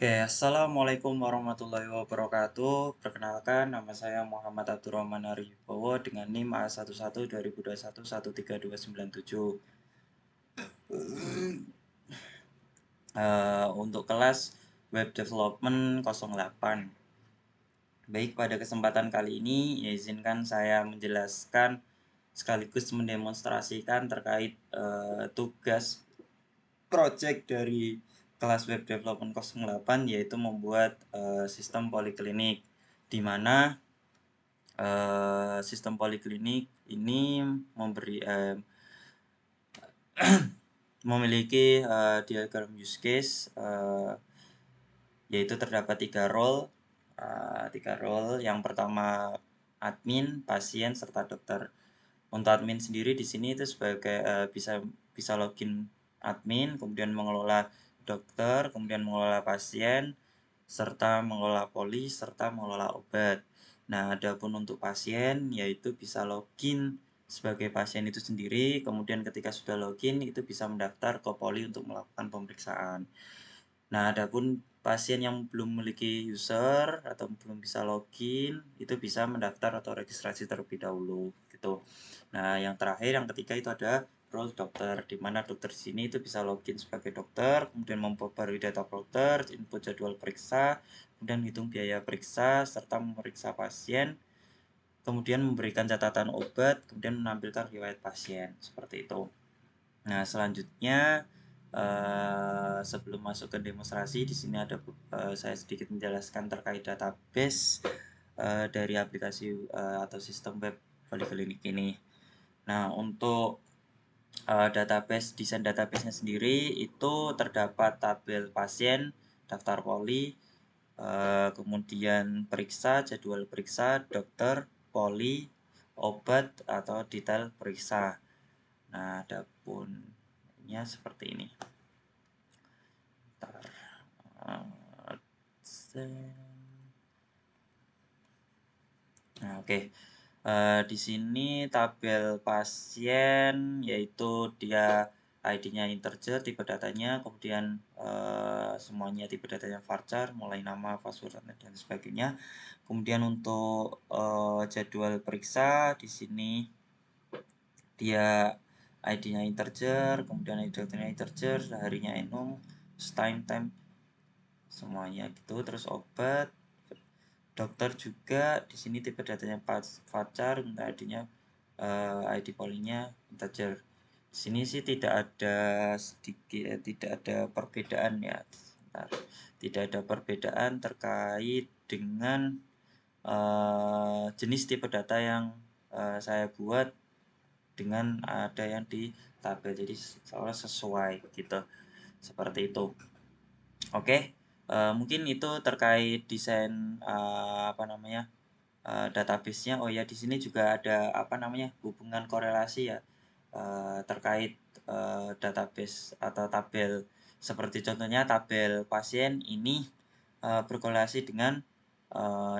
Oke, Assalamualaikum warahmatullahi wabarakatuh. Perkenalkan, nama saya Muhammad Abdurrahman Aribowo dengan NIM A11 2021 13297. Untuk kelas Web Development 08. Baik, pada kesempatan kali ini, izinkan saya menjelaskan sekaligus mendemonstrasikan terkait tugas project dari kelas Web Development 08, yaitu membuat sistem poliklinik, di mana sistem poliklinik ini memiliki diagram use case, yaitu terdapat tiga role. Yang pertama admin, pasien, serta dokter. Untuk admin sendiri di sini itu sebagai bisa login admin, kemudian mengelola dokter, kemudian mengelola pasien, serta mengelola poli, serta mengelola obat. Nah, adapun untuk pasien yaitu bisa login sebagai pasien itu sendiri, kemudian ketika sudah login itu bisa mendaftar ke poli untuk melakukan pemeriksaan. Nah, adapun pasien yang belum memiliki user atau belum bisa login itu bisa mendaftar atau registrasi terlebih dahulu gitu. Nah, yang terakhir yang ketiga itu ada role dokter, di mana dokter di sini itu bisa login sebagai dokter, kemudian memperbarui data dokter, input jadwal periksa, kemudian hitung biaya periksa serta memeriksa pasien, kemudian memberikan catatan obat, kemudian menampilkan riwayat pasien seperti itu. Nah, selanjutnya sebelum masuk ke demonstrasi, di sini ada saya sedikit menjelaskan terkait database dari aplikasi atau sistem web poliklinik ini. Nah, untuk desain database-nya sendiri itu terdapat tabel pasien, daftar poli, kemudian periksa, jadwal periksa, dokter, poli, obat atau detail periksa. Nah, adapun seperti ini. Nah, oke. Di sini tabel pasien yaitu dia ID-nya integer, tipe datanya, kemudian semuanya tipe datanya varchar, mulai nama, password dan sebagainya. Kemudian untuk jadwal periksa di sini dia ID-nya integer, kemudian ID-nya integer, harinya enum, time semuanya gitu. Terus obat, dokter juga di sini tipe datanya varchar, ID-nya ID polinya integer. Di sini sih tidak ada perbedaan ya. Tidak ada perbedaan terkait dengan jenis tipe data yang saya buat dengan ada yang di tabel, jadi seolah sesuai gitu, seperti itu. Oke, mungkin itu terkait desain database-nya. Oh ya, di sini juga ada hubungan korelasi ya terkait database atau tabel, seperti contohnya tabel pasien ini berkorelasi dengan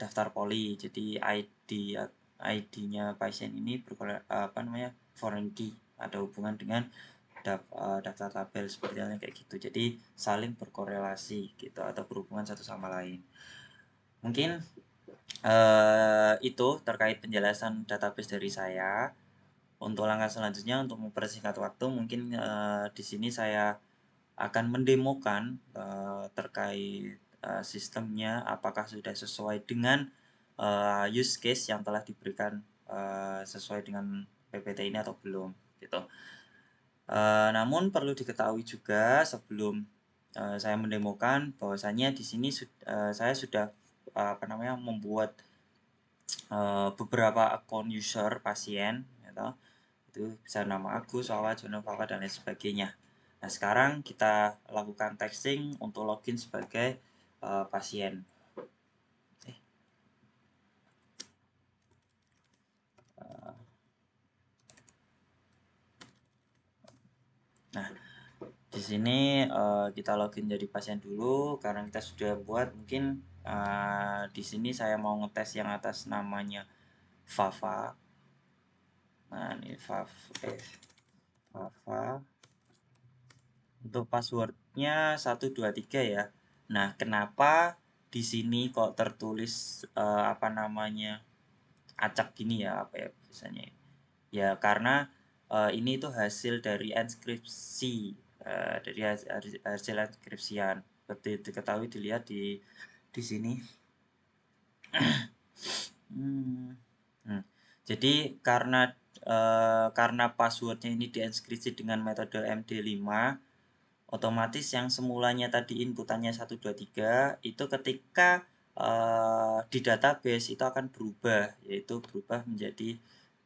daftar poli. Jadi ID-nya pasien ini foreign key, ada hubungan dengan daftar tabel seperti halnya kayak gitu. Jadi saling berkorelasi gitu atau berhubungan satu sama lain. Mungkin itu terkait penjelasan database dari saya. Untuk langkah selanjutnya, untuk mempersingkat waktu, mungkin di sini saya akan mendemokan terkait sistemnya apakah sudah sesuai dengan use case yang telah diberikan sesuai dengan PPT ini atau belum gitu. Namun perlu diketahui juga sebelum saya mendemokan bahwasanya di sini saya sudah membuat beberapa akun user pasien gitu. Itu bisa nama Agus, Wawa, Jono, Papa, dan lain sebagainya. Nah, sekarang kita lakukan testing untuk login sebagai pasien. Nah, di sini kita login jadi pasien dulu karena kita sudah buat. Mungkin di sini saya mau ngetes yang atas namanya Fafa. Nah, ini Fafa. Untuk passwordnya 123 ya. Nah, kenapa di sini kok tertulis apa namanya acak gini ya, apa ya biasanya? Ya karena ini tuh hasil dari enskripsi, dari hasil enskripsian. Seperti diketahui dilihat di sini. Hmm. Jadi karena passwordnya ini dienkripsi dengan metode MD5, otomatis yang semulanya tadi inputannya 123 itu ketika di database itu akan berubah, yaitu berubah menjadi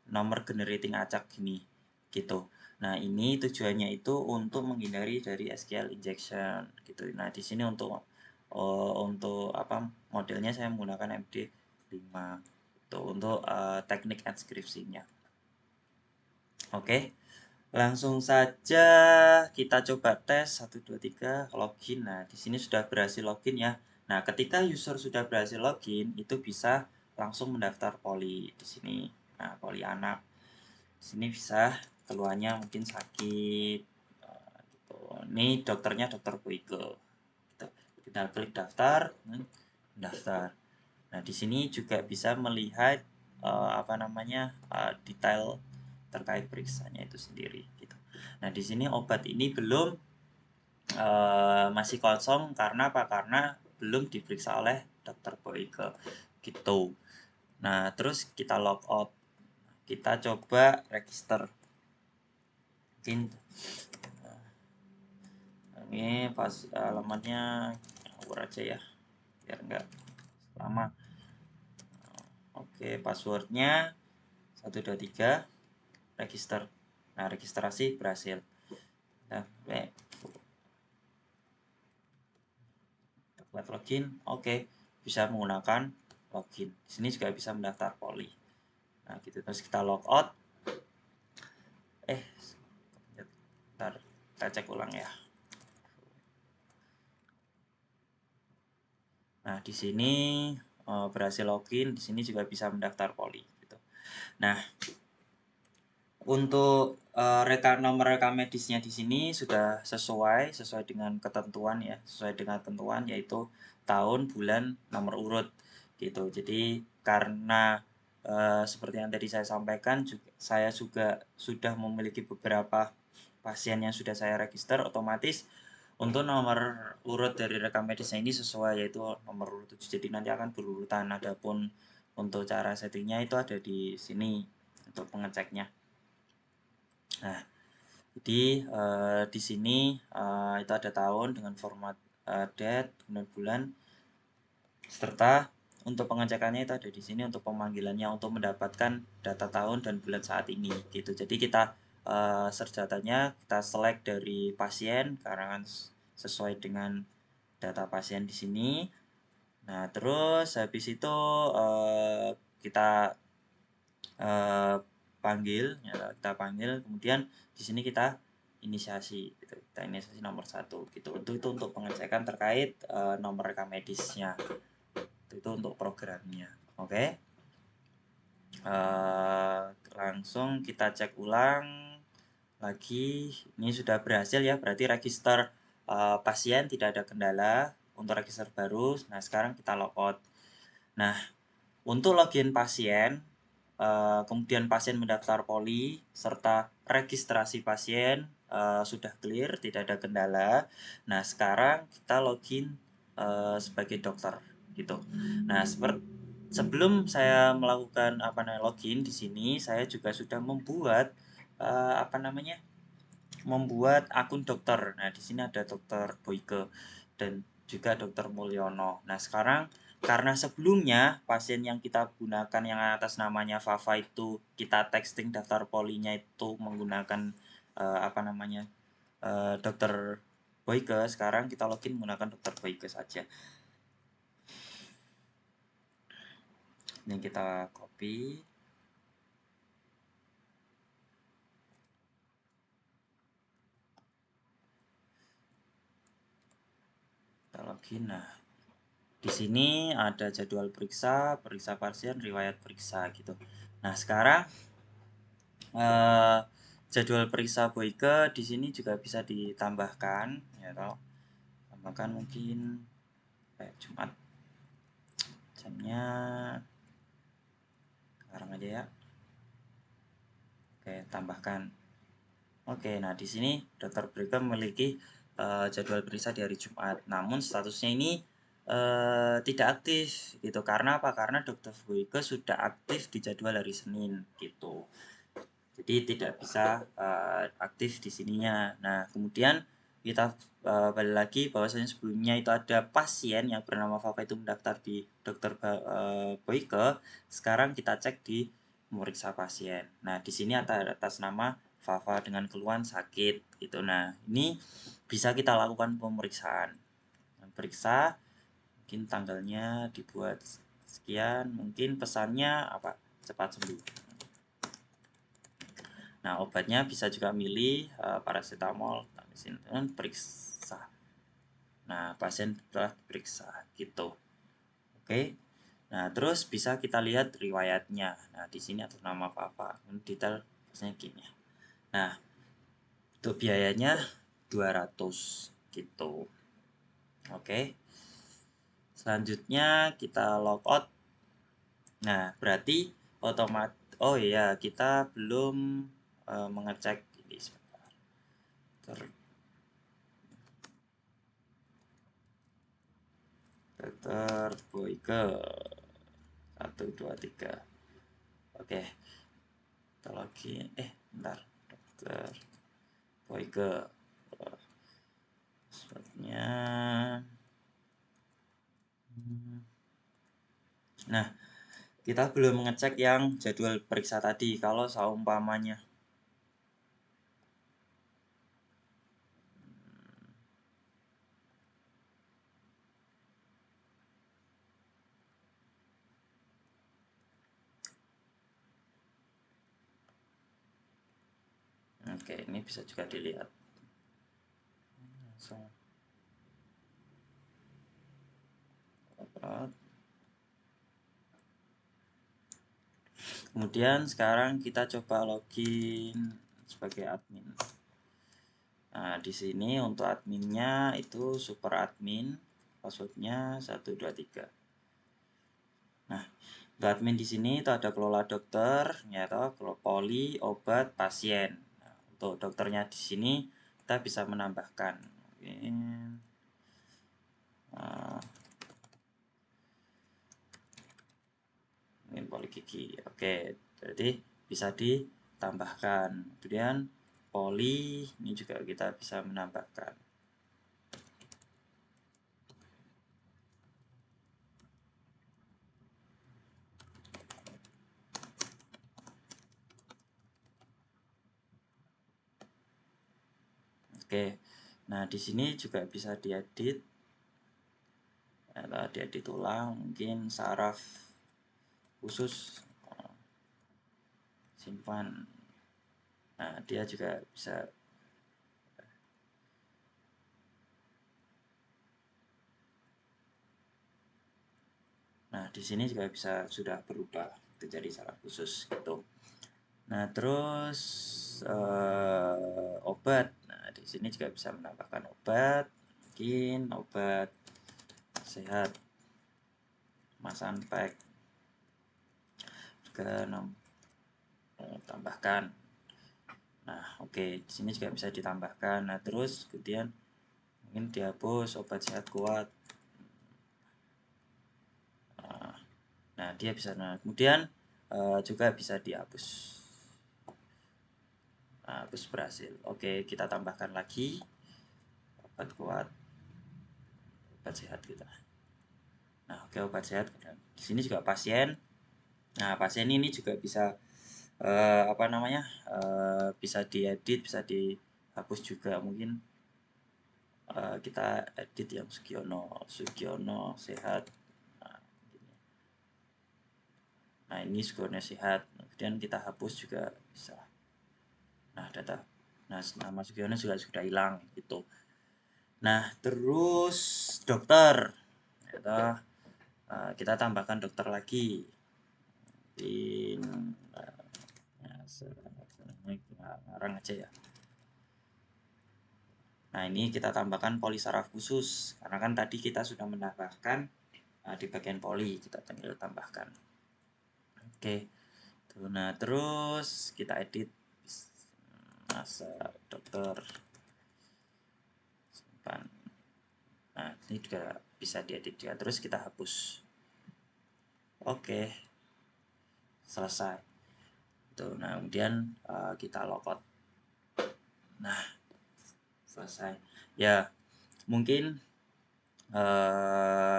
nomor generating acak gini gitu. Nah, ini tujuannya itu untuk menghindari dari SQL injection gitu. Nah, di sini untuk apa modelnya saya menggunakan MD5 itu untuk teknik enskripsinya. Oke. Langsung saja kita coba tes 1 2 3 login. Nah, di sini sudah berhasil login ya. Nah, ketika user sudah berhasil login, itu bisa langsung mendaftar poli di sini. Nah, poli anak. Di sini bisa keluarnya mungkin sakit. Gitu. Ini dokternya dokter Boyke. Gitu. Kita klik daftar, daftar. Nah, di sini juga bisa melihat apa namanya detail terkait periksanya itu sendiri gitu. Nah, di sini obat ini belum masih kosong karena apa? Karena belum diperiksa oleh dokter Boyke gitu. Nah, terus kita log out. Kita coba register. Mungkin ini pas alamatnya ngawur aja ya, biar enggak lama. Oke, passwordnya 123 register. Nah, registrasi berhasil. Nah, buat login, oke, bisa menggunakan login. Di sini juga bisa mendaftar poli. Nah, gitu. Terus kita logout. Bentar, kita cek ulang ya. Nah, di sini berhasil login, di sini juga bisa mendaftar poli gitu. Nah, untuk nomor rekam medisnya di sini sudah sesuai dengan ketentuan ya, sesuai dengan ketentuan yaitu tahun, bulan, nomor urut gitu. Jadi karena seperti yang tadi saya sampaikan, saya juga sudah memiliki beberapa pasien yang sudah saya register, otomatis untuk nomor urut dari rekam medisnya ini sesuai yaitu nomor urut 7. Jadi nanti akan berurutan. Adapun untuk cara settingnya itu ada di sini untuk pengeceknya. Nah, jadi di sini itu ada tahun dengan format date, kemudian bulan, serta untuk pengecekannya itu ada di sini untuk pemanggilannya untuk mendapatkan data tahun dan bulan saat ini gitu. Jadi kita search datanya, kita select dari pasien karena kan sesuai dengan data pasien di sini. Nah, terus habis itu kita panggil, ya, kita panggil, kemudian di sini kita inisiasi, gitu. Kita inisiasi nomor 1 gitu. Itu untuk pengecekan terkait nomor rekam medisnya. Itu untuk programnya. Oke. Langsung kita cek ulang lagi. Ini sudah berhasil ya, berarti register pasien tidak ada kendala untuk register baru. Nah, sekarang kita logout. Nah, untuk login pasien, kemudian pasien mendaftar poli, serta registrasi pasien sudah clear, tidak ada kendala. Nah, sekarang kita login sebagai dokter gitu. Nah, sebelum saya melakukan login di sini, saya juga sudah membuat membuat akun dokter. Nah, di sini ada dokter Boyke dan juga dokter Mulyono. Nah, sekarang karena sebelumnya pasien yang kita gunakan yang atas namanya Fafa itu kita texting daftar polinya itu menggunakan dokter Boyke, sekarang kita login menggunakan dokter Boyke saja. Ini kita copy. Kita login. Nah, di sini ada jadwal periksa pasien, riwayat periksa gitu. Nah, sekarang jadwal periksa Boyke di sini juga bisa ditambahkan ya toh. Tambahkan mungkin Jumat, jamnya sekarang aja ya. Oke, tambahkan. Oke, nah di sini Dr. Boyke memiliki jadwal periksa di hari Jumat. Namun statusnya ini tidak aktif gitu. Karena apa? Karena Dr. Boyke sudah aktif di jadwal hari Senin gitu. Jadi tidak bisa aktif di sininya. Nah, kemudian kita balik lagi bahwasanya sebelumnya itu ada pasien yang bernama Fafa itu mendaftar di Dr. Boyke. Sekarang kita cek di memeriksa pasien. Nah, di sini atas nama Fafa dengan keluhan sakit gitu. Nah, ini bisa kita lakukan pemeriksaan. Periksa, mungkin tanggalnya dibuat sekian, mungkin pesannya apa? Cepat sembuh. Nah, obatnya bisa juga milih paracetamol, dan periksa. Nah, pasien telah diperiksa gitu. Oke. Nah, terus bisa kita lihat riwayatnya. Nah, di sini atas nama Papa. Detail pasien gini. Nah, untuk biayanya 200 gitu. Oke. Selanjutnya kita logout. Nah, berarti oh iya, kita belum mengecek ini sebentar. Dr. Boyke 1 2 3. Oke, kita login. Bentar. Dr. Boyke. Sepertinya. Nah, kita belum mengecek yang jadwal periksa tadi. Kalau seumpamanya oke, ini bisa juga dilihat. Kemudian sekarang kita coba login sebagai admin. Nah, di sini untuk adminnya itu super admin, passwordnya 123. Nah, untuk admin di sini itu ada kelola dokter, ya toh, kelola poli, obat, pasien. Nah, untuk dokternya di sini kita bisa menambahkan. Mungkin poli gigi. Oke, jadi bisa ditambahkan. Kemudian poli ini juga kita bisa menambahkan. Oke, nah di sini juga bisa diedit, diedit ulang, mungkin saraf khusus, simpan. Nah, dia juga bisa. Nah, di sini juga bisa sudah berubah menjadi saraf khusus gitu. Nah, terus obat. Nah, di sini juga bisa menambahkan obat, mungkin obat sehat, Masanpack juga tambahkan. Nah, oke, di sini juga bisa ditambahkan. Nah, terus kemudian mungkin dihapus obat sehat kuat. Nah, dia bisa. Nah, kemudian juga bisa dihapus. Nah, hapus berhasil. Oke, kita tambahkan lagi obat kuat, obat sehat kita. Nah, oke, obat sehat. Di sini juga pasien. Nah, pasien ini juga bisa apa namanya? Bisa diedit, bisa dihapus juga mungkin. Kita edit yang Sugiono sehat. Nah, ini Sugiono sehat. Kemudian kita hapus juga bisa. Nah, data. Nah, nama Sugiono juga sudah hilang gitu. Nah, terus dokter. Kita tambahkan dokter lagi. Ngarang aja ya. Nah, ini kita tambahkan polisaraf khusus, karena kan tadi kita sudah menambahkan di bagian poli, kita tinggal tambahkan. Oke, tuh, nah terus kita edit masa dokter simpan. Nah, ini juga bisa diedit juga, terus kita hapus. Oke, selesai. Tuh, nah kemudian kita logout. Nah, selesai. Ya, mungkin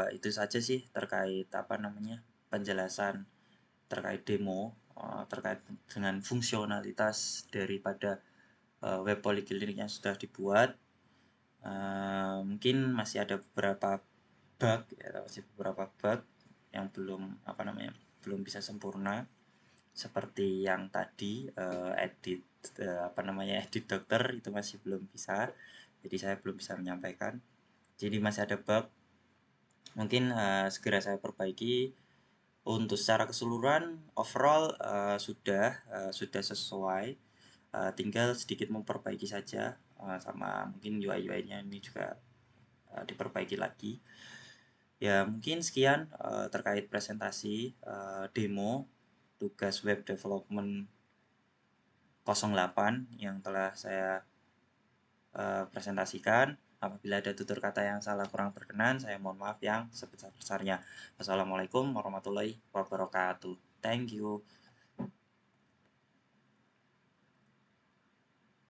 itu saja sih terkait apa namanya penjelasan terkait demo terkait dengan fungsionalitas daripada web poliklinik yang sudah dibuat. Mungkin masih ada beberapa bug ya, masih beberapa bug yang belum apa namanya belum bisa sempurna, seperti yang tadi edit apa namanya edit dokter itu masih belum bisa, jadi saya belum bisa menyampaikan. Jadi masih ada bug, mungkin segera saya perbaiki. Untuk secara keseluruhan overall sudah sesuai, tinggal sedikit memperbaiki saja, sama mungkin UI-nya ini juga diperbaiki lagi. Ya mungkin sekian terkait presentasi demo tugas web development 08 yang telah saya presentasikan. Apabila ada tutur kata yang salah kurang berkenan, saya mohon maaf yang sebesar-besarnya. Wassalamualaikum warahmatullahi wabarakatuh. Thank you.